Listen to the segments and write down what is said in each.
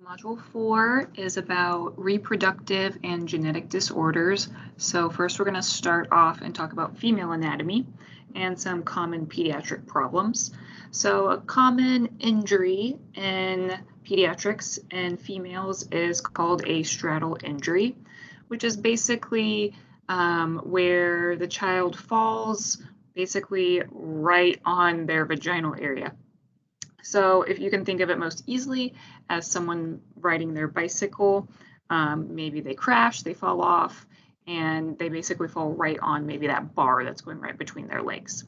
Module 4 is about reproductive and genetic disorders. So first we're going to start off and talk about female anatomy and some common pediatric problems. So a common injury in pediatrics in females is called a straddle injury, which is basically where the child falls basically right on their vaginal area. So if you can think of it most easily as someone riding their bicycle, maybe they crash, they fall off, and they basically fall right on maybe that bar that's going right between their legs.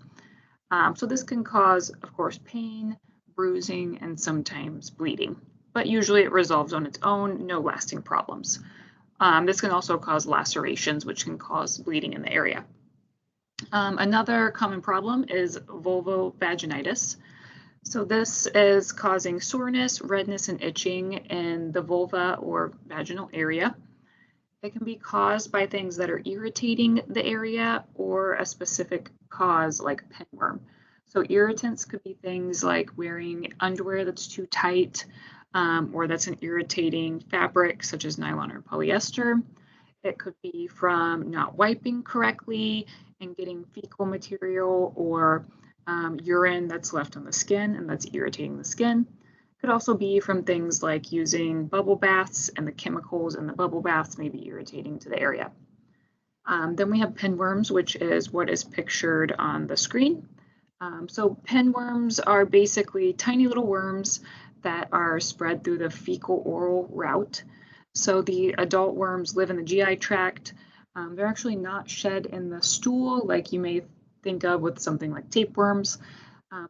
So this can cause, of course, pain, bruising, and sometimes bleeding, but usually it resolves on its own, no lasting problems. This can also cause lacerations, which can cause bleeding in the area. Another common problem is vulvovaginitis. So this is causing soreness, redness, and itching in the vulva or vaginal area. It can be caused by things that are irritating the area or a specific cause like pinworm. So irritants could be things like wearing underwear that's too tight or that's an irritating fabric such as nylon or polyester. It could be from not wiping correctly and getting fecal material or urine that's left on the skin and that's irritating the skin. Could also be from things like using bubble baths and the chemicals in the bubble baths may be irritating to the area. Then we have pinworms, which is what is pictured on the screen. So pinworms are basically tiny little worms that are spread through the fecal-oral route. So the adult worms live in the GI tract. They're actually not shed in the stool like you may think of with something like tapeworms,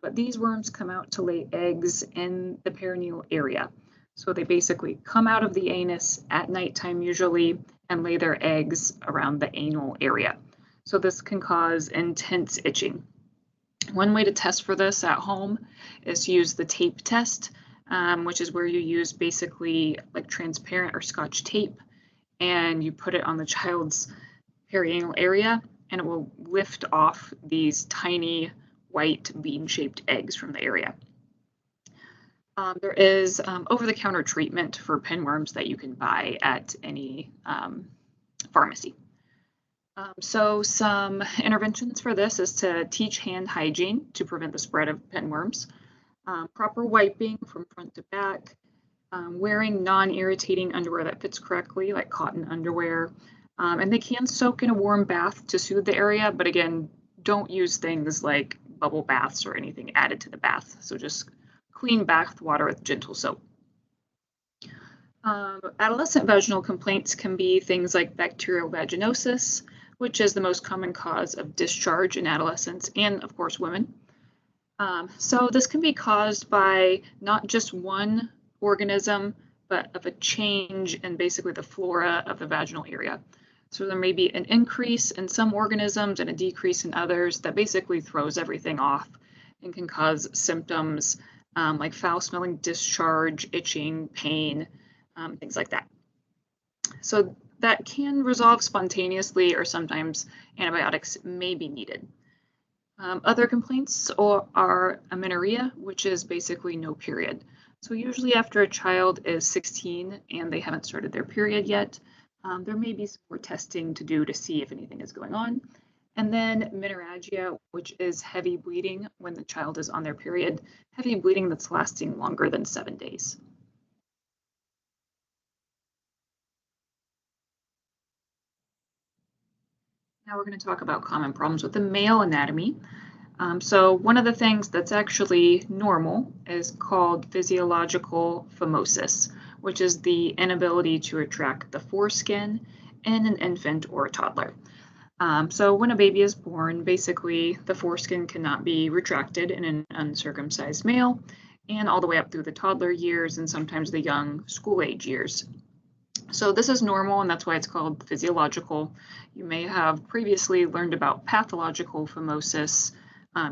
but these worms come out to lay eggs in the perineal area. So they basically come out of the anus at nighttime usually and lay their eggs around the anal area. So this can cause intense itching. One way to test for this at home is to use the tape test, which is where you use basically like transparent or Scotch tape and you put it on the child's perianal area and it will lift off these tiny white bean-shaped eggs from the area. There is over-the-counter treatment for pinworms that you can buy at any pharmacy. So some interventions for this is to teach hand hygiene to prevent the spread of pinworms, proper wiping from front to back, wearing non-irritating underwear that fits correctly, like cotton underwear, and they can soak in a warm bath to soothe the area, but again, don't use things like bubble baths or anything added to the bath. So just clean bath water with gentle soap. Adolescent vaginal complaints can be things like bacterial vaginosis, which is the most common cause of discharge in adolescents and, of course, women. So this can be caused by not just one organism, but of a change in basically the flora of the vaginal area. So there may be an increase in some organisms and a decrease in others that basically throws everything off and can cause symptoms like foul-smelling discharge, itching, pain, things like that. So that can resolve spontaneously or sometimes antibiotics may be needed. Other complaints are amenorrhea, which is basically no period. So usually after a child is 16 and they haven't started their period yet, there may be some more testing to do to see if anything is going on. And then menorrhagia, which is heavy bleeding when the child is on their period, heavy bleeding that's lasting longer than 7 days. Now we're going to talk about common problems with the male anatomy. So one of the things that's actually normal is called physiological phimosis, which is the inability to retract the foreskin in an infant or a toddler. So when a baby is born, basically the foreskin cannot be retracted in an uncircumcised male and all the way up through the toddler years and sometimes the young school age years. So this is normal and that's why it's called physiological. You may have previously learned about pathological phimosis,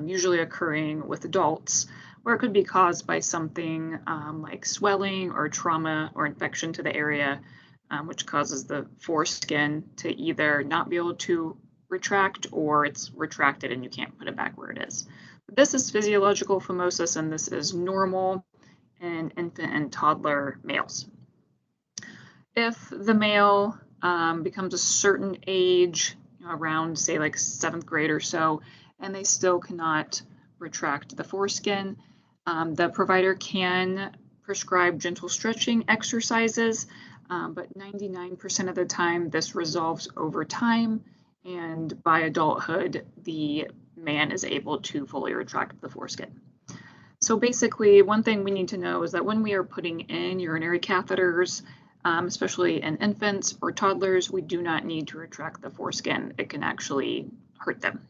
usually occurring with adults, where it could be caused by something like swelling or trauma or infection to the area, which causes the foreskin to either not be able to retract or it's retracted and you can't put it back where it is. This is physiological phimosis and this is normal in infant and toddler males. if the male becomes a certain age, around say like 7th grade or so, and they still cannot retract the foreskin, the provider can prescribe gentle stretching exercises, but 99% of the time this resolves over time, and by adulthood the man is able to fully retract the foreskin. So basically, one thing we need to know is that when we are putting in urinary catheters, especially in infants or toddlers, we do not need to retract the foreskin. It can actually hurt them.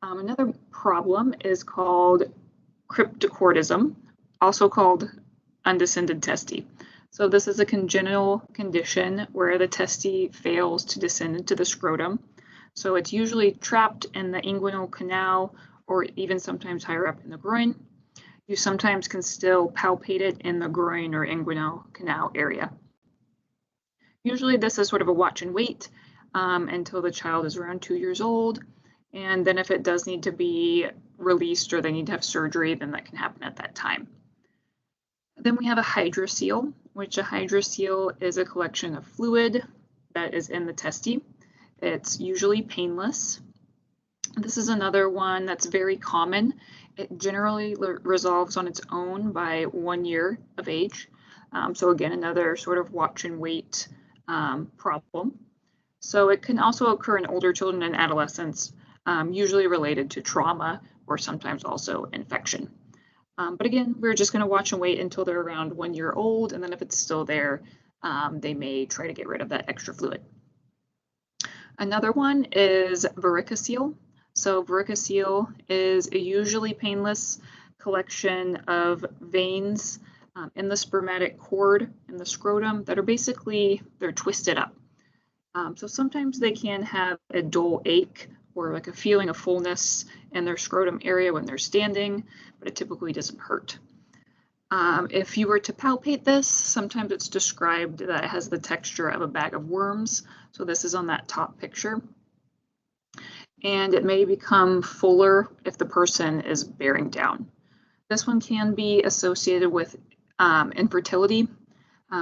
Another problem is called cryptorchidism, also called undescended testes. So this is a congenital condition where the testes fails to descend into the scrotum. So it's usually trapped in the inguinal canal or even sometimes higher up in the groin. You sometimes can still palpate it in the groin or inguinal canal area. Usually this is sort of a watch and wait until the child is around 2 years old. And then if it does need to be released or they need to have surgery, then that can happen at that time. Then we have a hydrocele, which a hydrocele is a collection of fluid that is in the testes. It's usually painless. This is another one that's very common. It generally resolves on its own by 1 year of age. So again, another sort of watch and wait problem. So it can also occur in older children and adolescents, usually related to trauma or sometimes also infection. But again, we're just going to watch and wait until they're around 1 year old, and then if it's still there, they may try to get rid of that extra fluid. Another one is varicocele. So varicocele is a usually painless collection of veins in the spermatic cord in the scrotum that are basically, they're twisted up. So sometimes they can have a dull ache or like a feeling of fullness in their scrotum area when they're standing, but it typically doesn't hurt. If you were to palpate this, sometimes it's described that it has the texture of a bag of worms. So this is on that top picture. And it may become fuller if the person is bearing down. This one can be associated with infertility.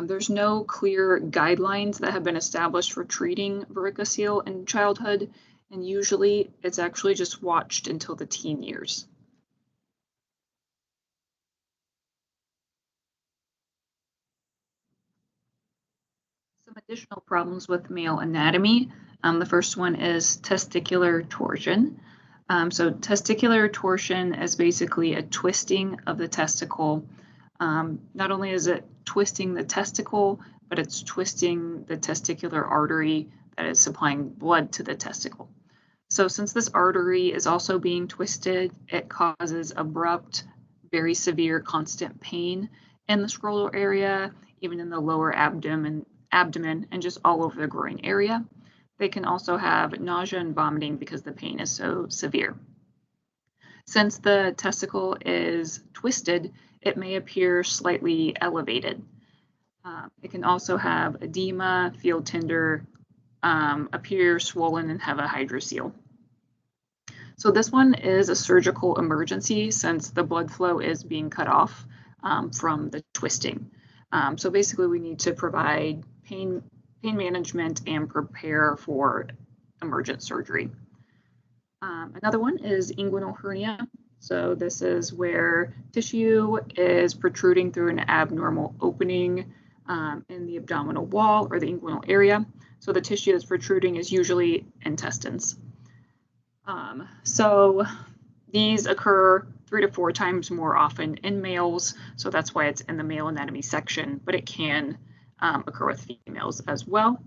There's no clear guidelines that have been established for treating varicocele in childhood, and usually it's actually just watched until the teen years. Some additional problems with male anatomy. The first one is testicular torsion. So testicular torsion is basically a twisting of the testicle. Not only is it twisting the testicle, but it's twisting the testicular artery that is supplying blood to the testicle. So since this artery is also being twisted, it causes abrupt, very severe, constant pain in the scrotal area, even in the lower abdomen, and just all over the groin area. They can also have nausea and vomiting because the pain is so severe. Since the testicle is twisted, it may appear slightly elevated. It can also have edema, feel tender, appear swollen, and have a hydrocele. So this one is a surgical emergency since the blood flow is being cut off from the twisting. So basically we need to provide pain management and prepare for emergent surgery. Another one is inguinal hernia. So this is where tissue is protruding through an abnormal opening in the abdominal wall or the inguinal area. So the tissue that's protruding is usually intestines. So these occur 3 to 4 times more often in males, so that's why it's in the male anatomy section, but it can occur with females as well.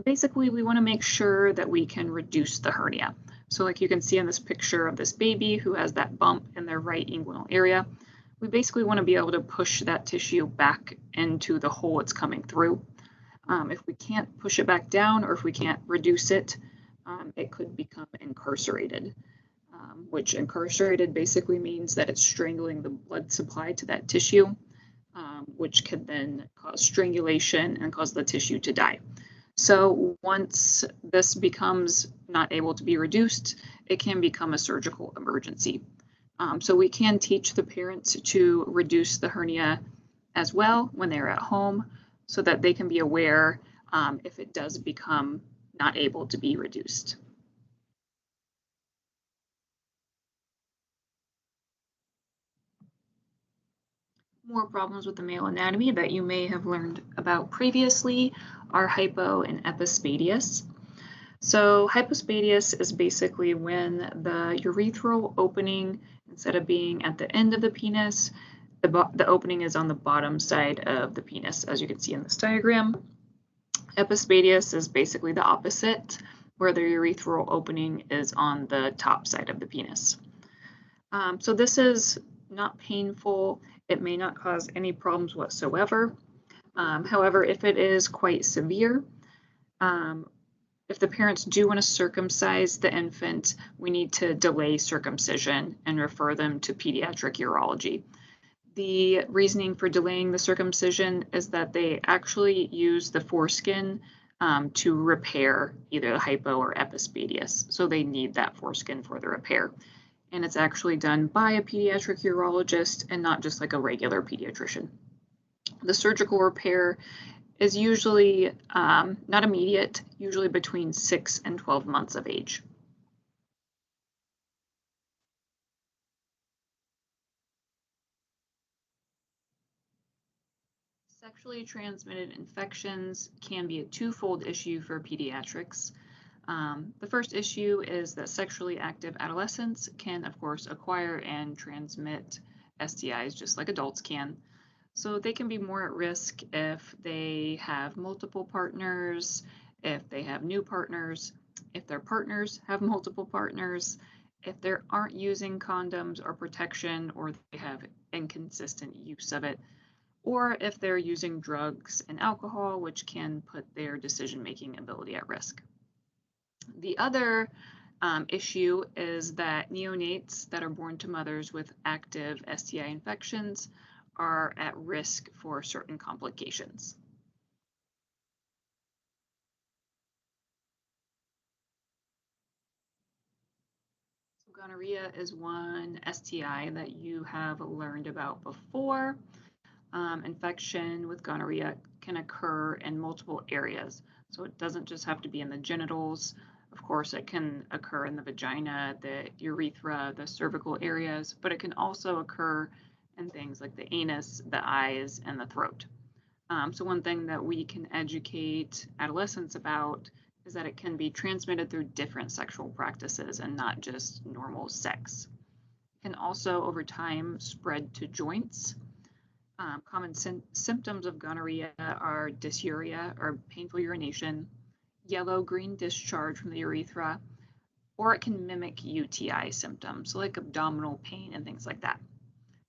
Basically, we want to make sure that we can reduce the hernia. So like you can see in this picture of this baby who has that bump in their right inguinal area, we basically want to be able to push that tissue back into the hole it's coming through. If we can't push it back down or if we can't reduce it, it could become incarcerated, which incarcerated basically means that it's strangling the blood supply to that tissue, which can then cause strangulation and cause the tissue to die. So once this becomes not able to be reduced, it can become a surgical emergency. So we can teach the parents to reduce the hernia as well when they're at home. so that they can be aware if it does become not able to be reduced. More problems with the male anatomy that you may have learned about previously are hypo and epispadias. So hypospadias is basically when the urethral opening, instead of being at the end of the penis, the opening is on the bottom side of the penis, as you can see in this diagram. Epispadias is basically the opposite, where the urethral opening is on the top side of the penis. So this is not painful. It may not cause any problems whatsoever. However, if it is quite severe, if the parents do want to circumcise the infant, we need to delay circumcision and refer them to pediatric urology. The reasoning for delaying the circumcision is that they actually use the foreskin to repair either the hypo or epispadias. So they need that foreskin for the repair. And it's actually done by a pediatric urologist and not just like a regular pediatrician. The surgical repair is usually not immediate, usually between 6 and 12 months of age. Sexually transmitted infections can be a twofold issue for pediatrics. The first issue is that sexually active adolescents can, of course, acquire and transmit STIs just like adults can. So they can be more at risk if they have multiple partners, if they have new partners, if their partners have multiple partners, if they aren't using condoms or protection, or they have inconsistent use of it, or if they're using drugs and alcohol, which can put their decision-making ability at risk. The other issue is that neonates that are born to mothers with active STI infections are at risk for certain complications. So gonorrhea is one STI that you have learned about before. Infection with gonorrhea can occur in multiple areas. So it doesn't just have to be in the genitals. Of course, it can occur in the vagina, the urethra, the cervical areas, but it can also occur in things like the anus, the eyes, and the throat. So one thing that we can educate adolescents about is that it can be transmitted through different sexual practices and not just normal sex. It can also, over time, spread to joints. Common symptoms of gonorrhea are dysuria, or painful urination, yellow-green discharge from the urethra, or it can mimic UTI symptoms, like abdominal pain and things like that.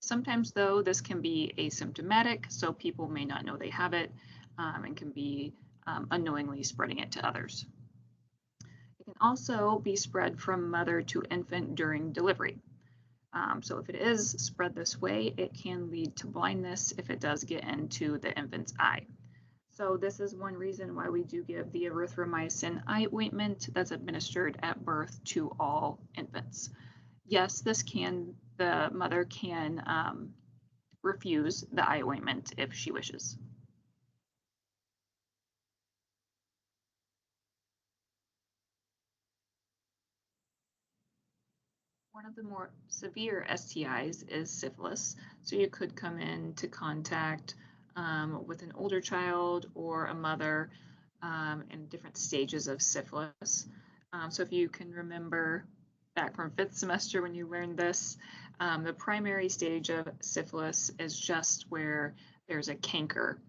Sometimes, though, this can be asymptomatic, so people may not know they have it and can be unknowingly spreading it to others. It can also be spread from mother to infant during delivery. So if it is spread this way, it can lead to blindness if it does get into the infant's eye. So this is one reason why we do give the erythromycin eye ointment that's administered at birth to all infants. Yes, the mother can refuse the eye ointment if she wishes. One of the more severe STIs is syphilis. So you could come into contact with an older child or a mother in different stages of syphilis. So if you can remember back from 5th semester when you learned this, the primary stage of syphilis is just where there's a canker.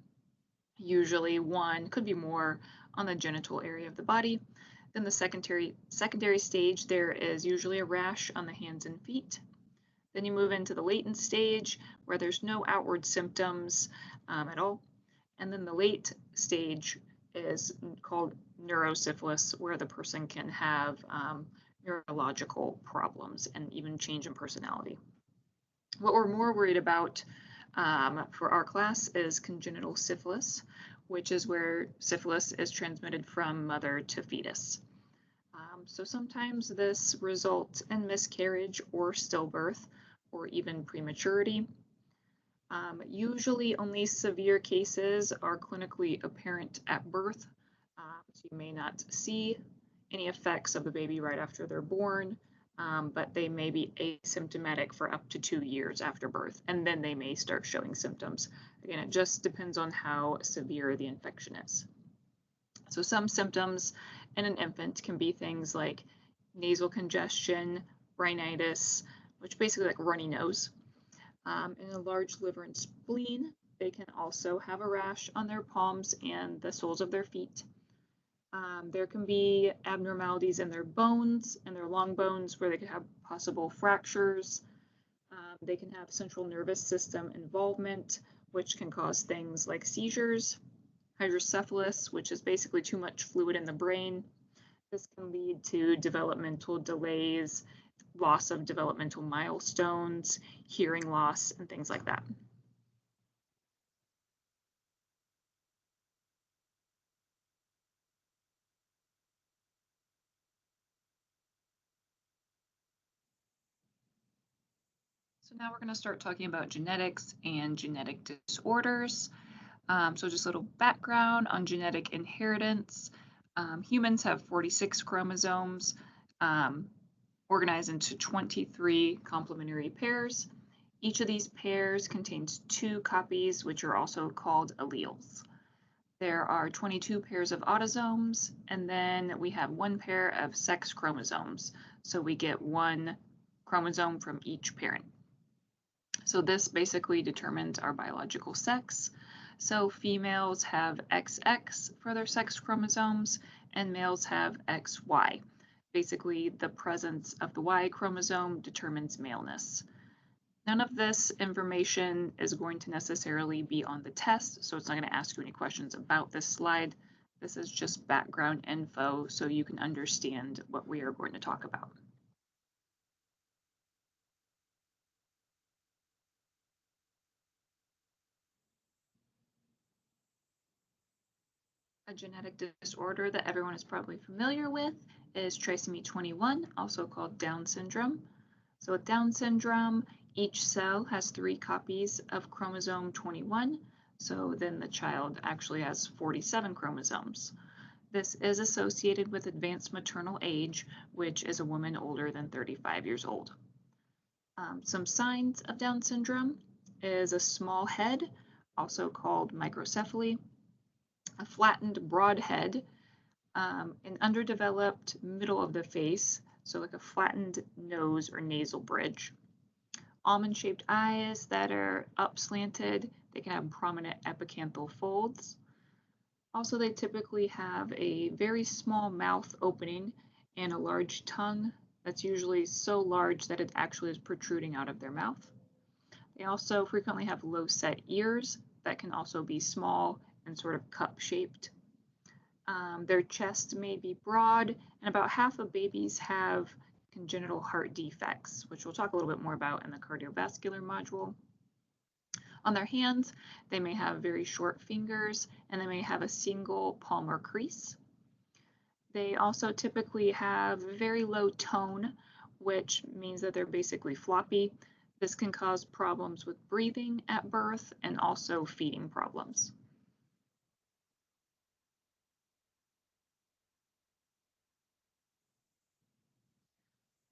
Usually one, could be more, on the genital area of the body. Then the secondary stage, there is usually a rash on the hands and feet. Then you move into the latent stage where there's no outward symptoms at all. And then the late stage is called neurosyphilis, where the person can have neurological problems and even change in personality. What we're more worried about for our class is congenital syphilis, which is where syphilis is transmitted from mother to fetus. So sometimes this results in miscarriage or stillbirth or even prematurity. Usually only severe cases are clinically apparent at birth, so you may not see any effects of the baby right after they're born, but they may be asymptomatic for up to 2 years after birth, and then they may start showing symptoms. Again, it just depends on how severe the infection is. So some symptoms in an infant can be things like nasal congestion, rhinitis, which basically like runny nose, in a large liver and spleen. They can also have a rash on their palms and the soles of their feet. There can be abnormalities in their bones and their long bones where they could have possible fractures. They can have central nervous system involvement, which can cause things like seizures, hydrocephalus, which is basically too much fluid in the brain. This can lead to developmental delays, loss of developmental milestones, hearing loss, and things like that. So now we're going to start talking about genetics and genetic disorders. So just a little background on genetic inheritance. Humans have 46 chromosomes organized into 23 complementary pairs. Each of these pairs contains 2 copies, which are also called alleles. There are 22 pairs of autosomes, and then we have 1 pair of sex chromosomes. So we get 1 chromosome from each parent. So this basically determines our biological sex. So females have XX for their sex chromosomes, and males have XY. Basically, the presence of the Y chromosome determines maleness. None of this information is going to necessarily be on the test, so it's not going to ask you any questions about this slide. This is just background info so you can understand what we are going to talk about. A genetic disorder that everyone is probably familiar with is trisomy 21, also called Down syndrome. So with Down syndrome, each cell has 3 copies of chromosome 21, so then the child actually has 47 chromosomes. This is associated with advanced maternal age, which is a woman older than 35 years old. Some signs of Down syndrome is a small head, also called microcephaly, a flattened broad head, an underdeveloped middle of the face, so like a flattened nose or nasal bridge, almond-shaped eyes that are up slanted. They can have prominent epicanthal folds. Also, they typically have a very small mouth opening and a large tongue that's usually so large that it actually is protruding out of their mouth. They also frequently have low-set ears that can also be small and sort of cup-shaped. Their chest may be broad, and about half of babies have congenital heart defects, which we'll talk a little bit more about in the cardiovascular module. On their hands, they may have very short fingers, and they may have a single palmar crease. They also typically have very low tone, which means that they're basically floppy. This can cause problems with breathing at birth and also feeding problems.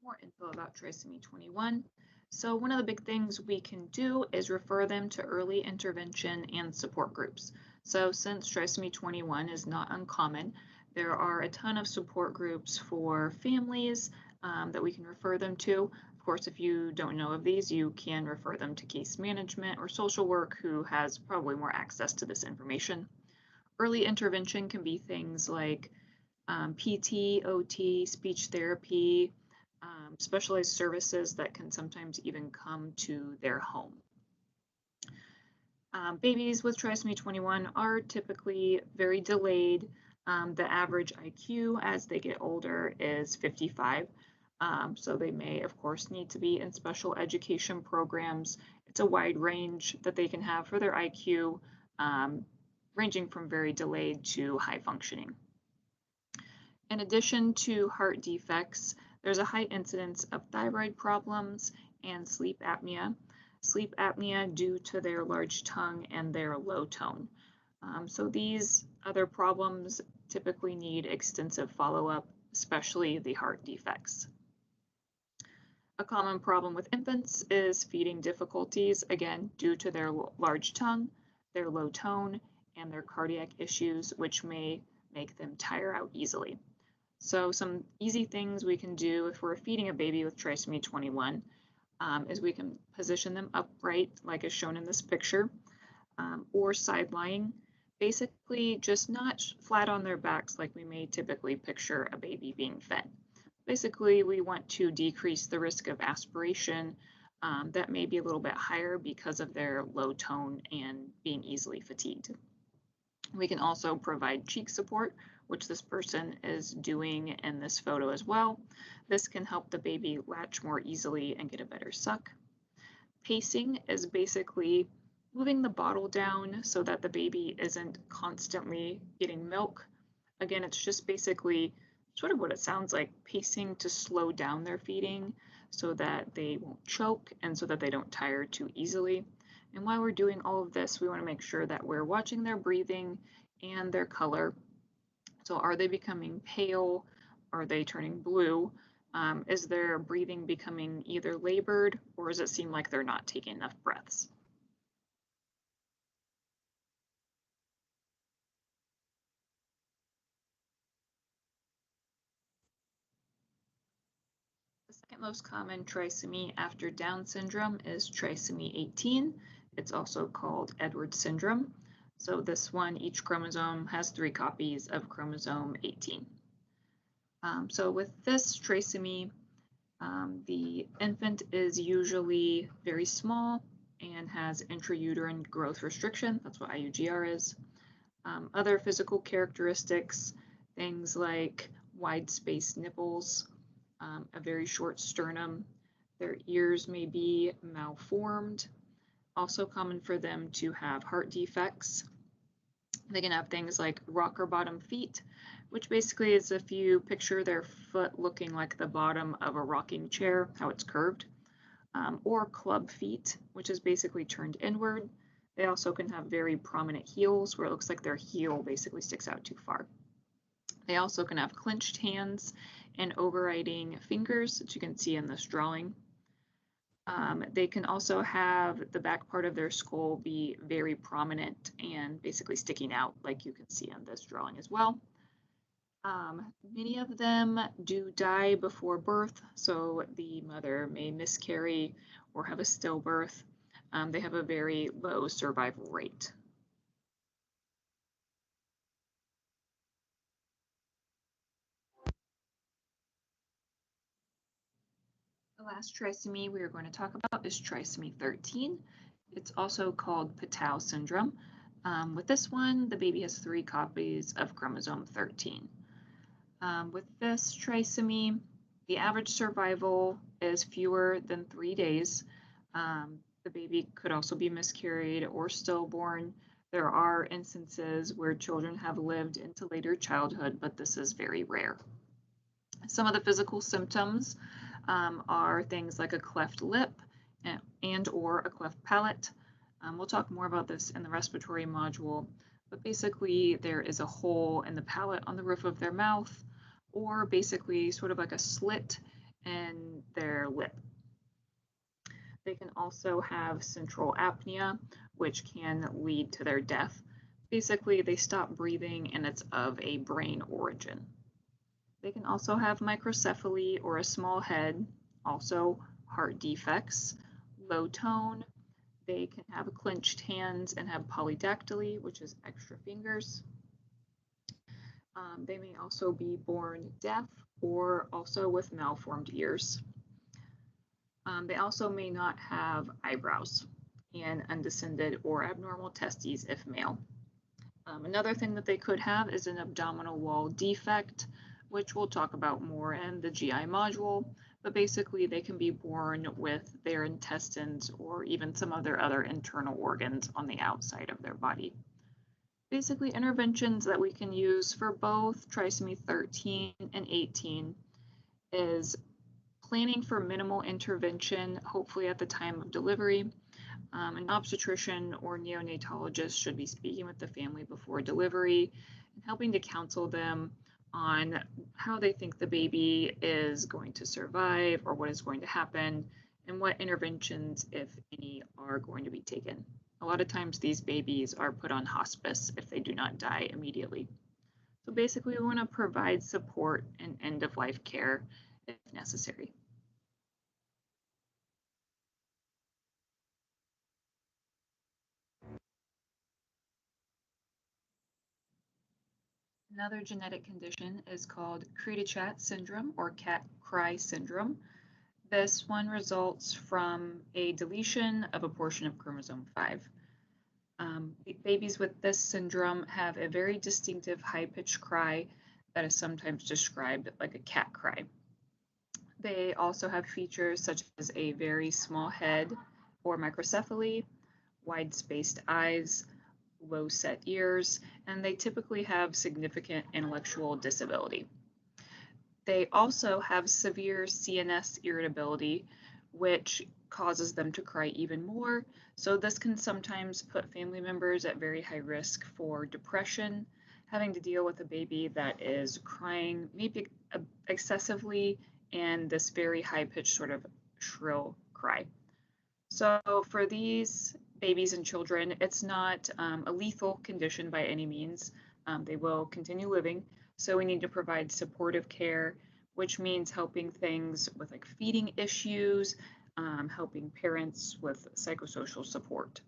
More info about trisomy 21. So one of the big things we can do is refer them to early intervention and support groups. So since trisomy 21 is not uncommon, there are a ton of support groups for families that we can refer them to. Of course, if you don't know of these, you can refer them to case management or social work, who has probably more access to this information. Early intervention can be things like PT, OT, speech therapy, specialized services that can sometimes even come to their home. Babies with trisomy 21 are typically very delayed. The average IQ as they get older is 55. So they may, of course, need to be in special education programs. It's a wide range that they can have for their IQ, ranging from very delayed to high functioning. In addition to heart defects, there's a high incidence of thyroid problems and sleep apnea. sleep apnea due to their large tongue and their low tone. So these other problems typically need extensive follow-up, especially the heart defects. A common problem with infants is feeding difficulties, again, due to their large tongue, their low tone, and their cardiac issues, which may make them tire out easily. So some easy things we can do if we're feeding a baby with trisomy 21 is we can position them upright, like is shown in this picture, or side lying, basically just not flat on their backs like we may typically picture a baby being fed. Basically, we want to decrease the risk of aspiration that may be a little bit higher because of their low tone and being easily fatigued. We can also provide cheek support, which this person is doing in this photo as well. This can help the baby latch more easily and get a better suck. Pacing is basically moving the bottle down so that the baby isn't constantly getting milk. Again, it's just basically sort of what it sounds like, pacing to slow down their feeding so that they won't choke and so that they don't tire too easily. And while we're doing all of this, we want to make sure that we're watching their breathing and their color. So are they becoming pale? Are they turning blue? Is their breathing becoming either labored, or does it seem like they're not taking enough breaths? The second most common trisomy after Down syndrome is trisomy 18. It's also called Edwards syndrome. So this one, each chromosome has 3 copies of chromosome 18. So with this trisomy, the infant is usually very small and has intrauterine growth restriction. That's what IUGR is. Other physical characteristics, things like wide spaced nipples, a very short sternum. Their ears may be malformed. Also common for them to have heart defects. They can have things like rocker bottom feet, which basically is if you picture their foot looking like the bottom of a rocking chair, how it's curved, or club feet, which is basically turned inward. They also can have very prominent heels where it looks like their heel basically sticks out too far. They also can have clenched hands and overriding fingers, that you can see in this drawing. They can also have the back part of their skull be very prominent and basically sticking out, like you can see in this drawing as well. Many of them do die before birth, so the mother may miscarry or have a stillbirth. They have a very low survival rate. The last trisomy we are going to talk about is trisomy 13. It's also called Patau syndrome. With this one, the baby has 3 copies of chromosome 13. With this trisomy, the average survival is fewer than 3 days. The baby could also be miscarried or stillborn. There are instances where children have lived into later childhood, but this is very rare. Some of the physical symptoms are things like a cleft lip and or a cleft palate. We'll talk more about this in the respiratory module, but basically there is a hole in the palate on the roof of their mouth, or basically sort of like a slit in their lip. They can also have central apnea, which can lead to their death. Basically, they stop breathing and it's of a brain origin. They can also have microcephaly or a small head, also heart defects, low tone. They can have clenched hands and have polydactyly, which is extra fingers. They may also be born deaf or also with malformed ears. They also may not have eyebrows and undescended or abnormal testes if male. Another thing that they could have is an abdominal wall defect, which we'll talk about more in the GI module, but basically they can be born with their intestines or even some of their other internal organs on the outside of their body. Basically, interventions that we can use for both trisomy 13 and 18 is planning for minimal intervention, hopefully at the time of delivery, An obstetrician or neonatologist should be speaking with the family before delivery and helping to counsel them on how they think the baby is going to survive or what is going to happen and what interventions, if any, are going to be taken. A lot of times these babies are put on hospice if they do not die immediately. So basically, we want to provide support and end-of-life care if necessary. Another genetic condition is called Credichat syndrome or cat cry syndrome. This one results from a deletion of a portion of chromosome 5. Babies with this syndrome have a very distinctive high-pitched cry that is sometimes described like a cat cry. They also have features such as a very small head or microcephaly, wide-spaced eyes, low-set ears, and they typically have significant intellectual disability. They also have severe CNS irritability, which causes them to cry even more. So this can sometimes put family members at very high risk for depression, having to deal with a baby that is crying maybe excessively and this very high-pitched sort of shrill cry. So for these babies and children, it's not a lethal condition by any means. They will continue living. So we need to provide supportive care, which means helping things with like feeding issues, helping parents with psychosocial support.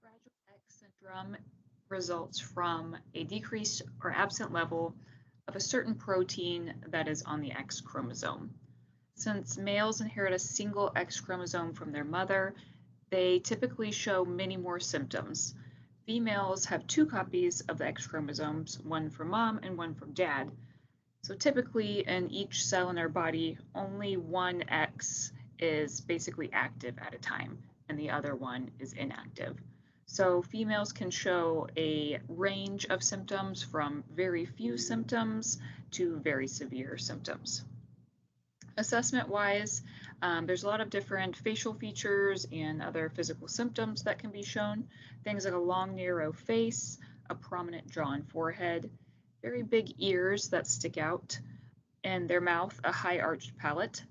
Fragile X syndrome results from a decreased or absent level of a certain protein that is on the X chromosome. Since males inherit a single X chromosome from their mother, they typically show many more symptoms. Females have 2 copies of the X chromosomes, one from mom and one from dad. So typically in each cell in our body, only one X is basically active at a time, and the other one is inactive. So females can show a range of symptoms from very few symptoms to very severe symptoms. Assessment-wise, there's a lot of different facial features and other physical symptoms that can be shown. Things like a long, narrow face, a prominent jaw and forehead, very big ears that stick out, and their mouth, a high arched palate.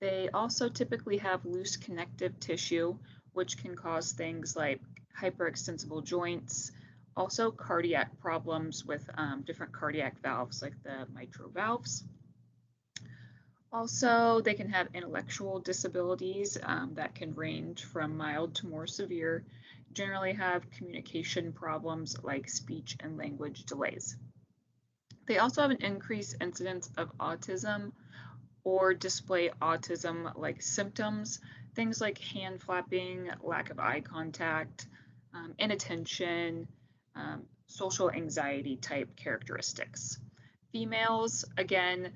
They also typically have loose connective tissue, which can cause things like hyperextensible joints, also cardiac problems with different cardiac valves like the mitral valves. Also, they can have intellectual disabilities that can range from mild to more severe, generally have communication problems like speech and language delays. They also have an increased incidence of autism or display autism-like symptoms, things like hand flapping, lack of eye contact, inattention, social anxiety type characteristics. Females, again,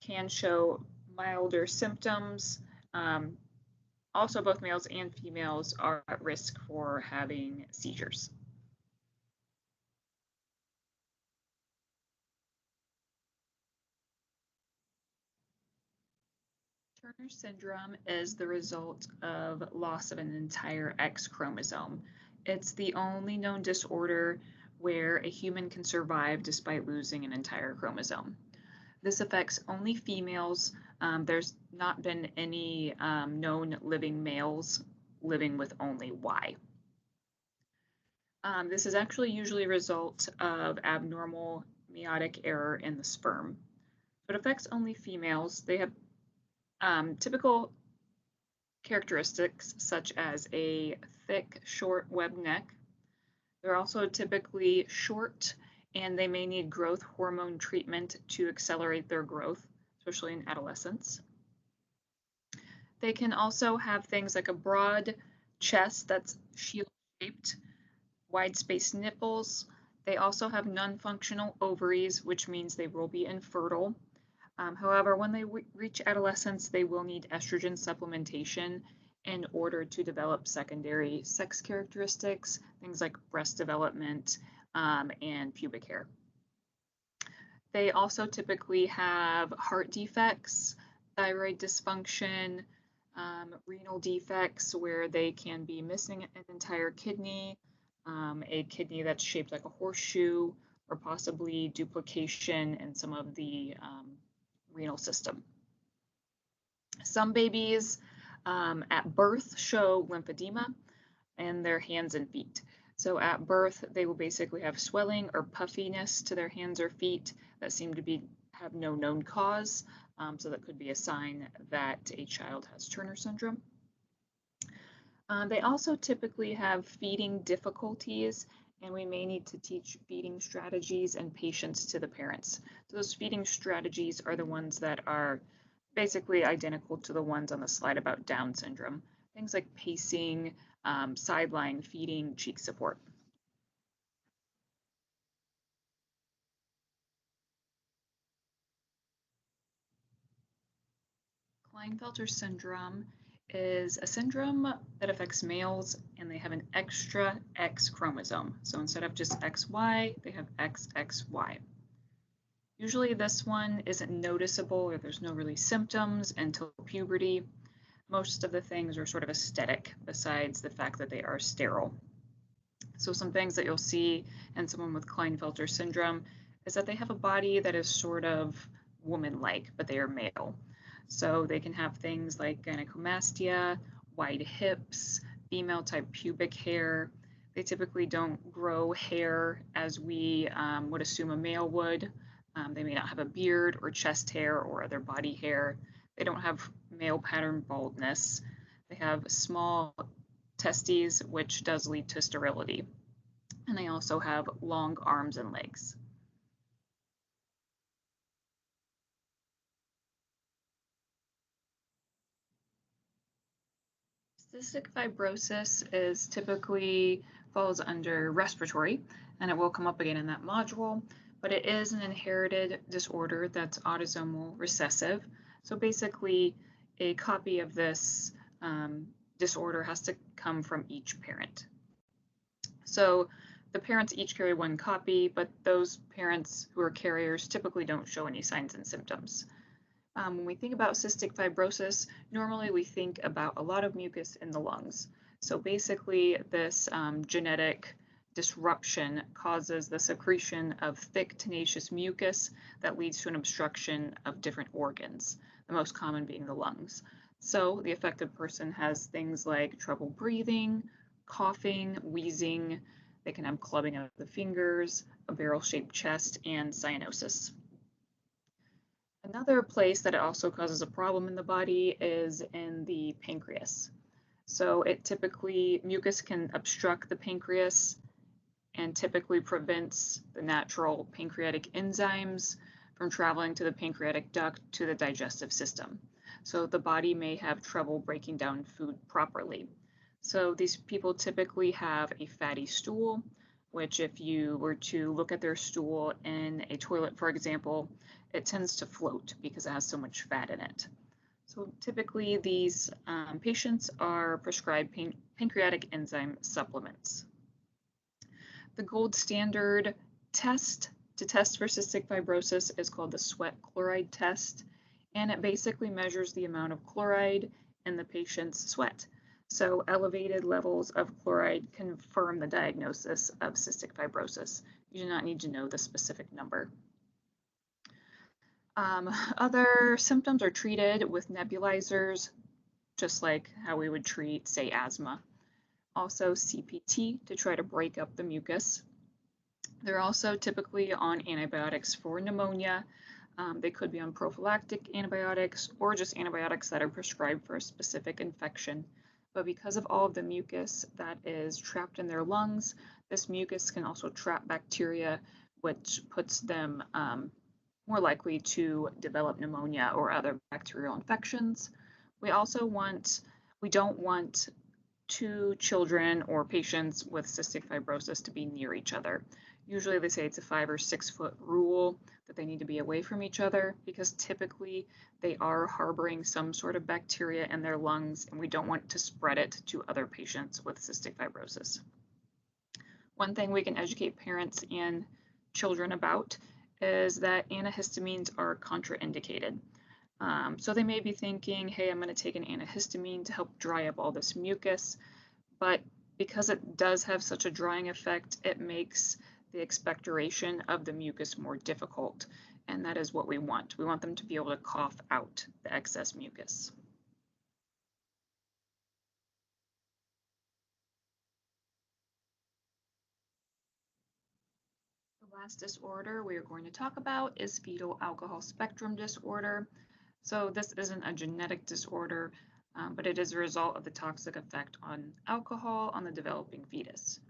can show milder symptoms. Also, both males and females are at risk for having seizures. Turner syndrome is the result of loss of an entire X chromosome. It's the only known disorder where a human can survive despite losing an entire chromosome. This affects only females. There's not been any known living males living with only Y. This is actually usually a result of abnormal meiotic error in the sperm. So it affects only females. They have typical characteristics such as a thick, short webbed neck. They're also typically short, and they may need growth hormone treatment to accelerate their growth, especially in adolescence. They can also have things like a broad chest that's shield-shaped, wide-spaced nipples. They also have non-functional ovaries, which means they will be infertile. However, when they reach adolescence, they will need estrogen supplementation in order to develop secondary sex characteristics, things like breast development and pubic hair. They also typically have heart defects, thyroid dysfunction, renal defects where they can be missing an entire kidney, a kidney that's shaped like a horseshoe, or possibly duplication in some of the renal system. Some babies at birth show lymphedema in their hands and feet. So at birth, they will basically have swelling or puffiness to their hands or feet that seem to have no known cause. So that could be a sign that a child has Turner syndrome. They also typically have feeding difficulties, and we may need to teach feeding strategies and patience to the parents. So those feeding strategies are the ones that are basically identical to the ones on the slide about Down syndrome. Things like pacing, sideline feeding, cheek support. Klinefelter syndrome is a syndrome that affects males, and they have an extra X chromosome. So instead of just XY, they have XXY. Usually this one isn't noticeable, or there's no really symptoms until puberty. Most of the things are sort of aesthetic, besides the fact that they are sterile. So some things that you'll see in someone with Klinefelter syndrome is that they have a body that is sort of woman-like, but they are male. So they can have things like gynecomastia, wide hips, female-type pubic hair. They typically don't grow hair as we would assume a male would. They may not have a beard or chest hair or other body hair. They don't have male pattern baldness. They have small testes, which does lead to sterility. And they also have long arms and legs. Cystic fibrosis is typically falls under respiratory, and it will come up again in that module, but it is an inherited disorder that's autosomal recessive. So basically, a copy of this disorder has to come from each parent. So the parents each carry one copy, but those parents who are carriers typically don't show any signs and symptoms. When we think about cystic fibrosis, normally we think about a lot of mucus in the lungs. So basically, this genetic disruption causes the secretion of thick, tenacious mucus that leads to an obstruction of different organs, the most common being the lungs. So the affected person has things like trouble breathing, coughing, wheezing. They can have clubbing of the fingers, a barrel-shaped chest, and cyanosis. Another place that it also causes a problem in the body is in the pancreas. So it typically, mucus can obstruct the pancreas and typically prevents the natural pancreatic enzymes from traveling to the pancreatic duct to the digestive system. So the body may have trouble breaking down food properly. So these people typically have a fatty stool, which if you were to look at their stool in a toilet, for example, it tends to float because it has so much fat in it. So typically these patients are prescribed pancreatic enzyme supplements. The gold standard test to test for cystic fibrosis is called the sweat chloride test, and it basically measures the amount of chloride in the patient's sweat. So elevated levels of chloride confirm the diagnosis of cystic fibrosis. You do not need to know the specific number. Other symptoms are treated with nebulizers, just like how we would treat, say, asthma. Also CPT to try to break up the mucus. They're also typically on antibiotics for pneumonia. They could be on prophylactic antibiotics or just antibiotics that are prescribed for a specific infection. But because of all of the mucus that is trapped in their lungs, this mucus can also trap bacteria, which puts them more likely to develop pneumonia or other bacterial infections. We don't want two children or patients with cystic fibrosis to be near each other. Usually they say it's a 5 or 6 foot rule that they need to be away from each other because typically they are harboring some sort of bacteria in their lungs, and we don't want to spread it to other patients with cystic fibrosis. One thing we can educate parents and children about is that antihistamines are contraindicated. So they may be thinking, hey, I'm going to take an antihistamine to help dry up all this mucus, but because it does have such a drying effect, it makes the expectoration of the mucus more difficult, and that is what we want. We want them to be able to cough out the excess mucus. The last disorder we are going to talk about is fetal alcohol spectrum disorder. So this isn't a genetic disorder, but it is a result of the toxic effect on alcohol on the developing fetus.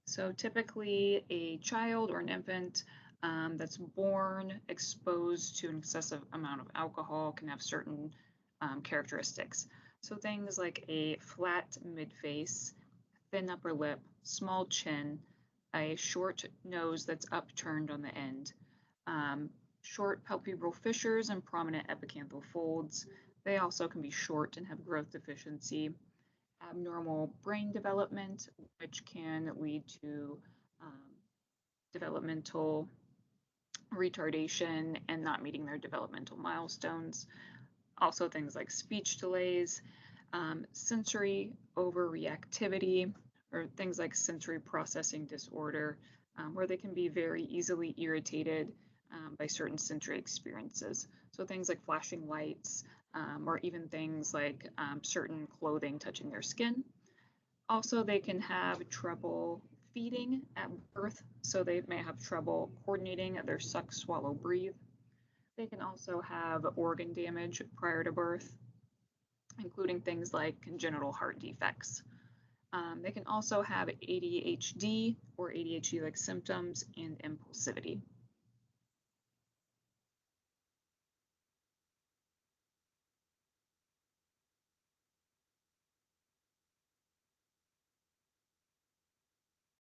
So typically a child or an infant that's born exposed to an excessive amount of alcohol can have certain characteristics. So things like a flat midface, thin upper lip, small chin, a short nose that's upturned on the end, um, short palpebral fissures and prominent epicanthal folds. They also can be short and have growth deficiency, abnormal brain development, which can lead to developmental retardation and not meeting their developmental milestones. Also things like speech delays, sensory overreactivity, or things like sensory processing disorder, where they can be very easily irritated by certain sensory experiences. So things like flashing lights, or even things like certain clothing touching their skin. Also, they can have trouble feeding at birth, so they may have trouble coordinating their suck, swallow, breathe. They can also have organ damage prior to birth, including things like congenital heart defects. They can also have ADHD or ADHD-like symptoms and impulsivity.